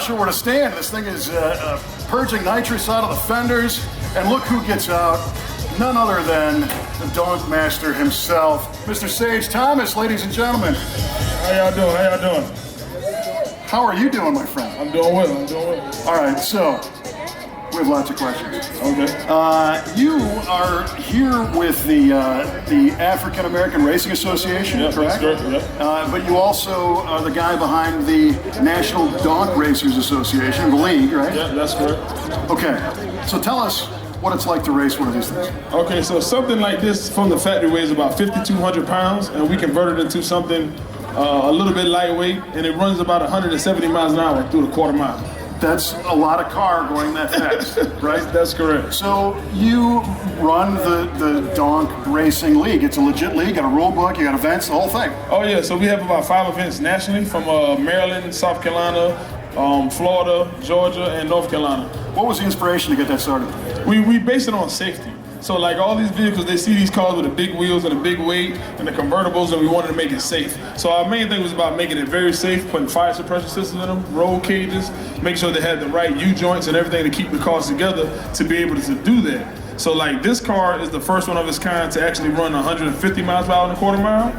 sure where to stand. This thing is purging nitrous out of the fenders, and look who gets out. None other than the Donkmaster himself, Mr. Sage Thomas, ladies and gentlemen. How y'all doing? How y'all doing? How are you doing, my friend? I'm doing well. I'm doing well. All right, so we have lots of questions. Okay. You are here with the African American Racing Association, correct? That's correct. Yeah. But you also are the guy behind the National Donk Racers Association, the league, right? Yeah, that's correct. Okay, so tell us what it's like to race one of these things. Okay, so something like this from the factory weighs about 5,200 pounds, and we converted it into something a little bit lightweight, and it runs about 170 miles an hour through the quarter mile. That's a lot of car going that fast, right? That's correct. So you run the Donk Racing League. It's a legit league, got a rule book, you got events, the whole thing. Oh yeah, so we have about 5 events nationally from Maryland, South Carolina, Florida, Georgia, and North Carolina. What was the inspiration to get that started? We base it on safety. So like all these vehicles, they see these cars with the big wheels and the big weight and the convertibles, and we wanted to make it safe. So our main thing was about making it very safe, putting fire suppression systems in them, roll cages, make sure they had the right U-joints and everything to keep the cars together to be able to do that. So like this car is the first one of its kind to actually run 150 miles per hour in a quarter mile.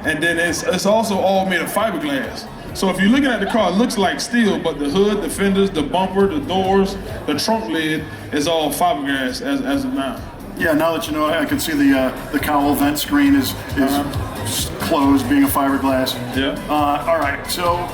And then it's also all made of fiberglass. So if you're looking at the car, it looks like steel, but the hood, the fenders, the bumper, the doors, the trunk lid is all fiberglass as of now. Yeah, now that you know, I can see the cowl vent screen is closed, being a fiberglass. Yeah. All right, so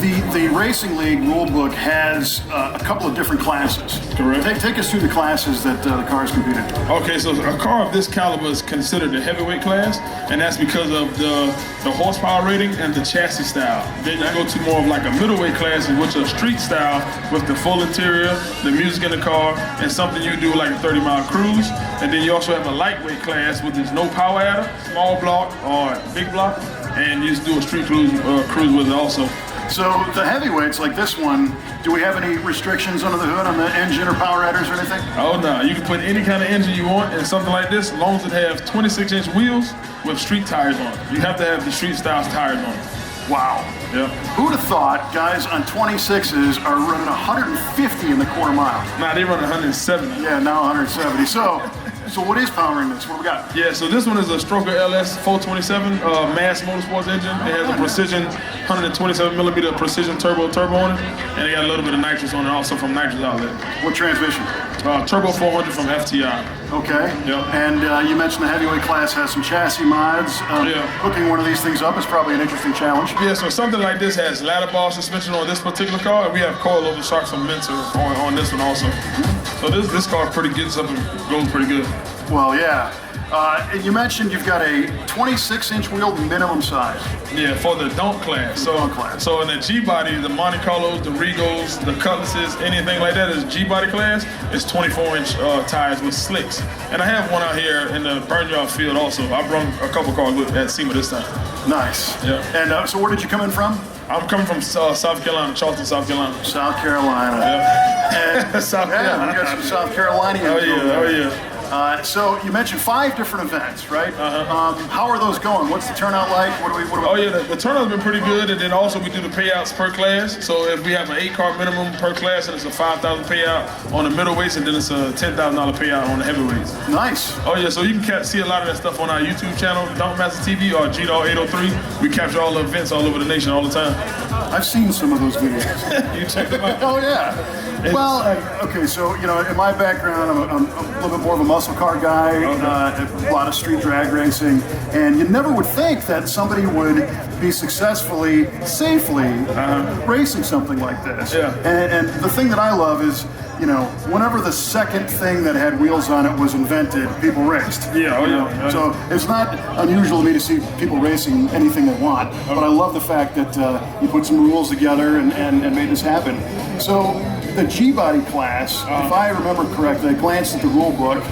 the Racing League rulebook has a couple of different classes. Correct. Take us through the classes that the cars compete in. Okay, so a car of this caliber is considered the heavyweight class, and that's because of the horsepower rating and the chassis style. Then you go to more of like a middleweight class, which is street style with the full interior, the music in the car, and something you do like a 30-mile cruise. And then you also have a lightweight class, which is no power adder, small block or big block, and you just do a street cruise with it also. So the heavyweights, like this one, do we have any restrictions under the hood on the engine or power adders or anything? Oh no, you can put any kind of engine you want in something like this, as long as it has 26-inch wheels with street tires on it. You have to have the street style tires on it. Wow. Yeah. Who'd have thought guys on 26s are running 150 in the quarter mile? Nah, they run 170. Yeah, now 170. So what is powering this? What we got? Yeah, so this one is a Stroker LS 427 Mass Motorsports engine. It has a precision 127 millimeter precision turbo on it, and it got a little bit of nitrous on it, also from Nitrous Outlet. What transmission? Turbo 400 from FTI. Okay. Yep. And you mentioned the heavyweight class has some chassis mods. Yeah. Hooking one of these things up is probably an interesting challenge. Yeah, so something like this has ladder bar suspension on this particular car, and we have coilover shocks from Mentor on this one also. So this car gets up and goes pretty good. Well, yeah. You mentioned you've got a 26-inch wheel minimum size. Yeah, for the Donk class. So in the G-body, the Monte Carlos, the Regals, the Cutlasses, anything like that is G-body class. It's 24-inch tires with slicks. And I have one out here in the burn yard field also. I brought a couple cars at SEMA this time. Nice. Yeah. And so where did you come in from? I'm coming from South Carolina, Charleston, South Carolina. South Carolina. Yeah. And, South Carolina. We got some South Carolinians. Oh yeah, oh yeah. So you mentioned 5 different events, right? How are those going? What's the turnout like? What do we Oh yeah, the turnout's been pretty good, and then also we do the payouts per class. So if we have an 8-car minimum per class, and it's a $5,000 payout on the middleweights, and then it's a $10,000 payout on the heavyweights. Nice. Oh yeah, so you can see a lot of that stuff on our YouTube channel, Donkmaster TV or GDAW803. We capture all the events all over the nation all the time. I've seen some of those videos. You check them out. Oh yeah. Well, okay, so in my background, I'm a little bit more of a muscle car guy, a lot of street drag racing, and you never would think that somebody would be safely racing something like this. Yeah. And the thing that I love is, whenever the second thing that had wheels on it was invented, people raced. Yeah, oh yeah. So it's not unusual to me to see people racing anything they want, but I love the fact that you put some rules together and made this happen. So the G-body class, if I remember correctly, I glanced at the rule book,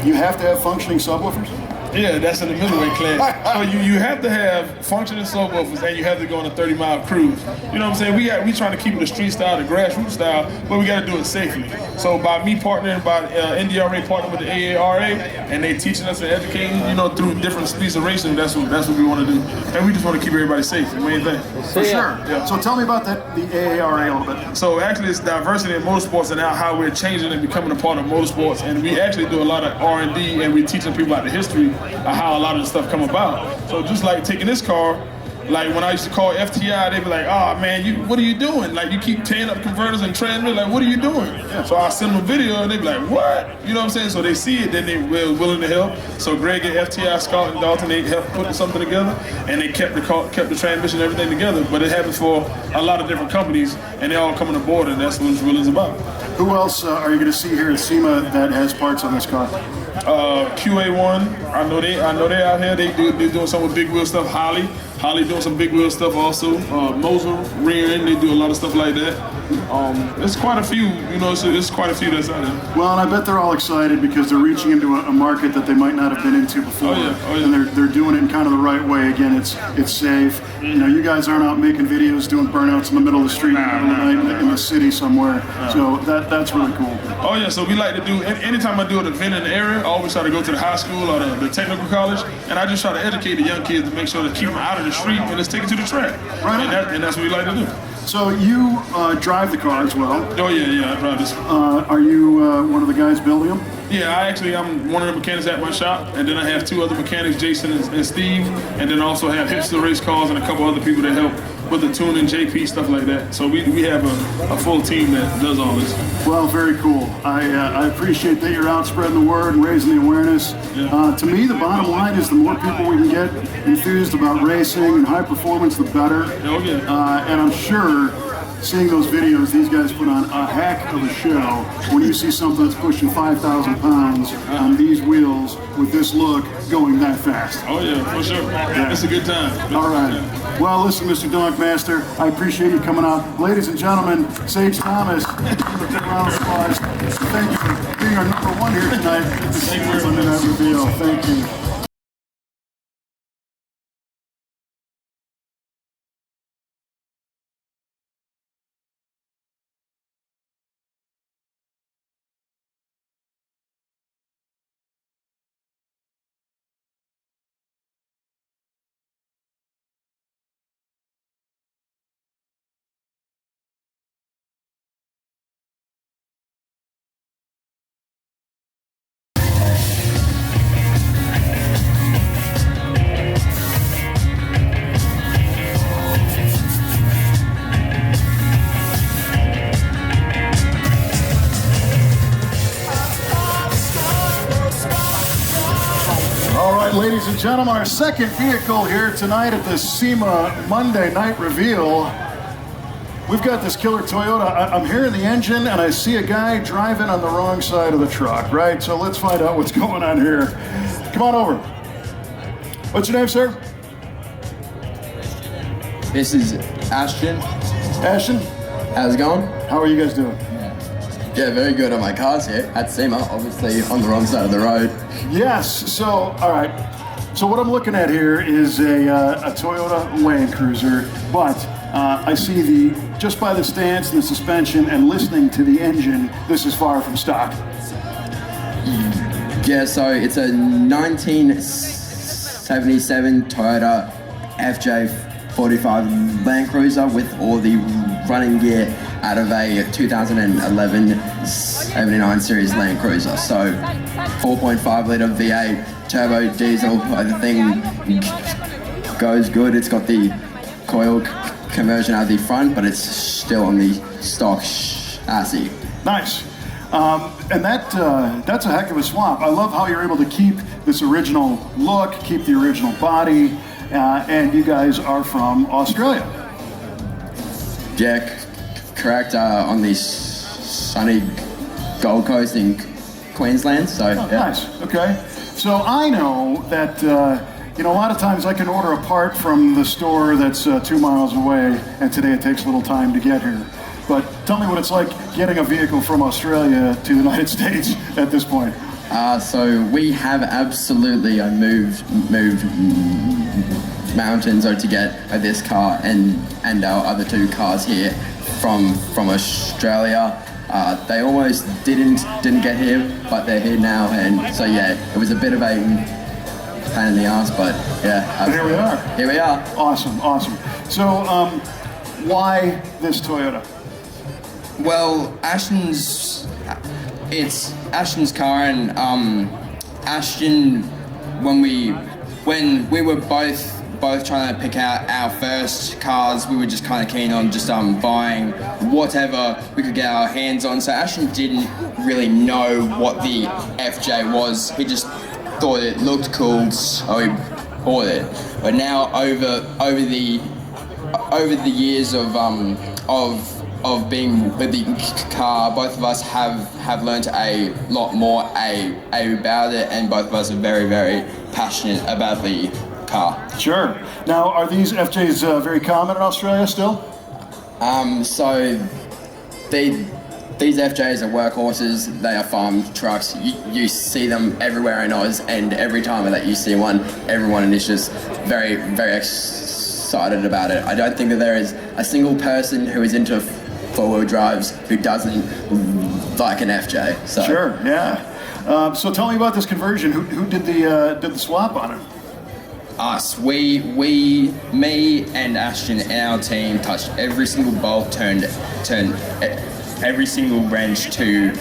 you have to have functioning subwoofers? Yeah, that's in the middleweight class. So you have to have functioning subwoofers, and you have to go on a 30-mile cruise. You know what I'm saying? We trying to keep it the street style, the grassroots style, but we got to do it safely. So by me partnering, by NDRA partnering with the AARA, and they teaching us and educating, you know, through different speeds of racing, that's what we want to do. And we just want to keep everybody safe, the main thing. For sure. Yeah. So tell me about the AARA a little bit. So actually it's diversity in motorsports and how we're changing and becoming a part of motorsports. And we actually do a lot of R&D, and we're teaching people about the history of how a lot of the stuff come about. So just like taking this car, like when I used to call FTI, they'd be like, "Oh man, what are you doing? Like you keep tearing up converters and transmitters. Like what are you doing?" Yeah. So I send them a video, and they'd be like, "What?" You know what I'm saying? So they see it, then they were willing to help. So Greg and FTI, Scott and Dalton, they helped put something together, and they kept the transmission and everything together. But it happens for a lot of different companies, and they're all coming aboard, and that's what it's really about. Who else are you going to see here at SEMA that has parts on this car? QA1, I know they out here. They're doing some with big wheel stuff. Holly doing some big wheel stuff also. Moser, rear end, they do a lot of stuff like that. There's quite a few, you know, so there's quite a few that's out there. Well, and I bet they're all excited because they're reaching into a market that they might not have been into before. Oh, yeah. And they're doing it in kind of the right way. Again, it's safe. You know, you guys aren't out making videos doing burnouts in the middle of the street in the middle of the night in the city somewhere. So that's really cool. Oh yeah, so we like to do, anytime I do an event in the area, I always try to go to the high school or the technical college, and I just try to educate the young kids to make sure to keep them out of the street and just take it to the track. Right. And that's what we like to do. So you drive the car as well. Oh yeah, I drive this. Are you one of the guys building them? Yeah, I'm one of the mechanics at my shop, and then I have two other mechanics, Jason and Steve, and then also have Hipster Race Cars and a couple other people that help with the tuning, JP, stuff like that. So we have a full team that does all this. Well, very cool. I appreciate that you're out spreading the word and raising the awareness. Yeah. To me, the bottom line is the more people we can get enthused about racing and high performance, the better. Oh yeah. And I'm sure seeing those videos, these guys put on a heck of a show. When you see something that's pushing 5,000 pounds on these wheels with this look going that fast. Oh yeah, for sure. Yeah. It's a good time. All right. Well, listen, Mr. Donkmaster, I appreciate you coming out. Ladies and gentlemen, Sage Thomas, give a big round of applause. Thank you for being our #1 here tonight at the SEMA Reveal. Thank you. Ladies and gentlemen, our second vehicle here tonight at the SEMA Monday Night Reveal. We've got this killer Toyota. I'm hearing the engine and I see a guy driving on the wrong side of the truck, right? So let's find out what's going on here. Come on over. What's your name, sir? This is Ashton. Ashton? How's it going? How are you guys doing? Yeah, very good on my cars here at SEMA, obviously on the wrong side of the road. Yes, so, all right. So what I'm looking at here is a Toyota Land Cruiser, but I see just by the stance and the suspension and listening to the engine, this is far from stock. Yeah, so it's a 1977 Toyota FJ45 Land Cruiser with all the running gear out of a 2011 79 series Land Cruiser. So 4.5 litre V8 turbo diesel. The thing goes good. It's got the coil conversion out of the front, but it's still on the stock chassis. Nice. And that's a heck of a swap. I love how you're able to keep this original look, keep the original body, and you guys are from Australia. Yeah, correct. On the sunny Gold Coast in Queensland. So yeah. Nice. Okay. So I know that you know, a lot of times I can order a part from the store that's 2 miles away, and today it takes a little time to get here. But tell me what it's like getting a vehicle from Australia to the United States at this point. So we have absolutely moved mountains to get this car and our other two cars here from Australia. They almost didn't get here, but they're here now, and so yeah, it was a bit of a pain in the ass, but yeah. But here we are. Here we are. Awesome, awesome. So, why this Toyota? Well, it's Ashton's car, and Ashton, when we were both trying to pick out our first cars, we were just kind of keen on just buying whatever we could get our hands on. So Ashton didn't really know what the FJ was. He just thought it looked cool, so he bought it. But now over the years of being with the car, both of us have learned a lot more about it, and both of us are very, very passionate about the car. Sure. Now, are these FJs very common in Australia still? So these FJs are workhorses. They are farm trucks. You see them everywhere in Oz, and every time that you see one, everyone is just very, very excited about it. I don't think that there is a single person who is into four-wheel drives who doesn't like an FJ. So. Sure. Yeah. So tell me about this conversion. Who did the swap on it? Us. Me and Ashton and our team touched every single bolt, turned every single wrench to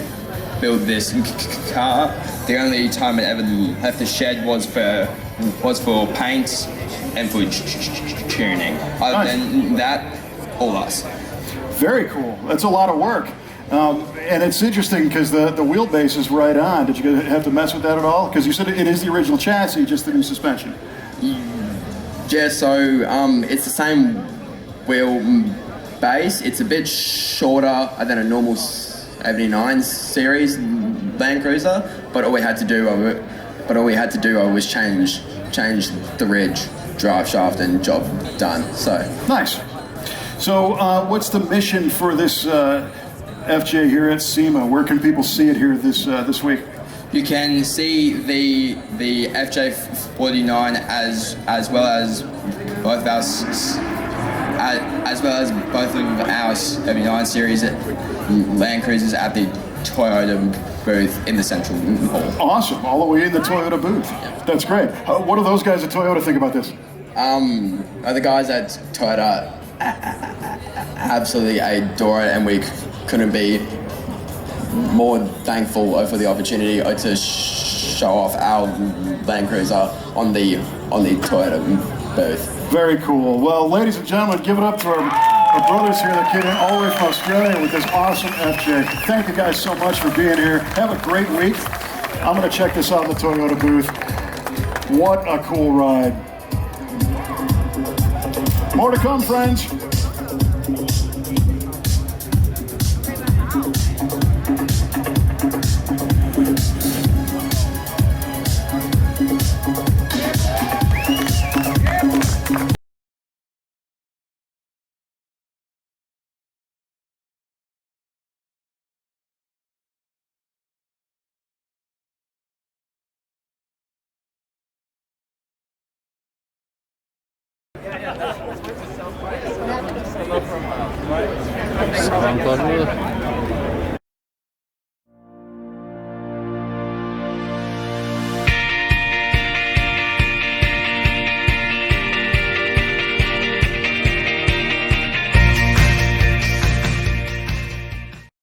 build this car. The only time it ever left the shed was for paint and for tuning. Other than that, all us. Very cool. That's a lot of work. And it's interesting because the wheelbase is right on. Did you have to mess with that at all? Because you said it is the original chassis, just the new suspension. Yeah, so it's the same wheel base. It's a bit shorter than a normal 79 series Land Cruiser, but all we had to do was change the ridge, drive shaft, and job done. So nice. So what's the mission for this FJ here at SEMA? Where can people see it here this week? You can see the FJ49 as well as both of our 79 series Land Cruisers at the Toyota booth in the Central Hall. Awesome, all the way in the Toyota booth. Yeah. That's great. What do those guys at Toyota think about this? The guys at Toyota absolutely adore it, and we couldn't be more thankful for the opportunity to show off our Land Cruiser on the Toyota booth. Very cool. Well, ladies and gentlemen, give it up to our brothers here that came in all the way from Australia with this awesome FJ. Thank you guys so much for being here. Have a great week. I'm going to check this out in the Toyota booth. What a cool ride. More to come, friends. Sound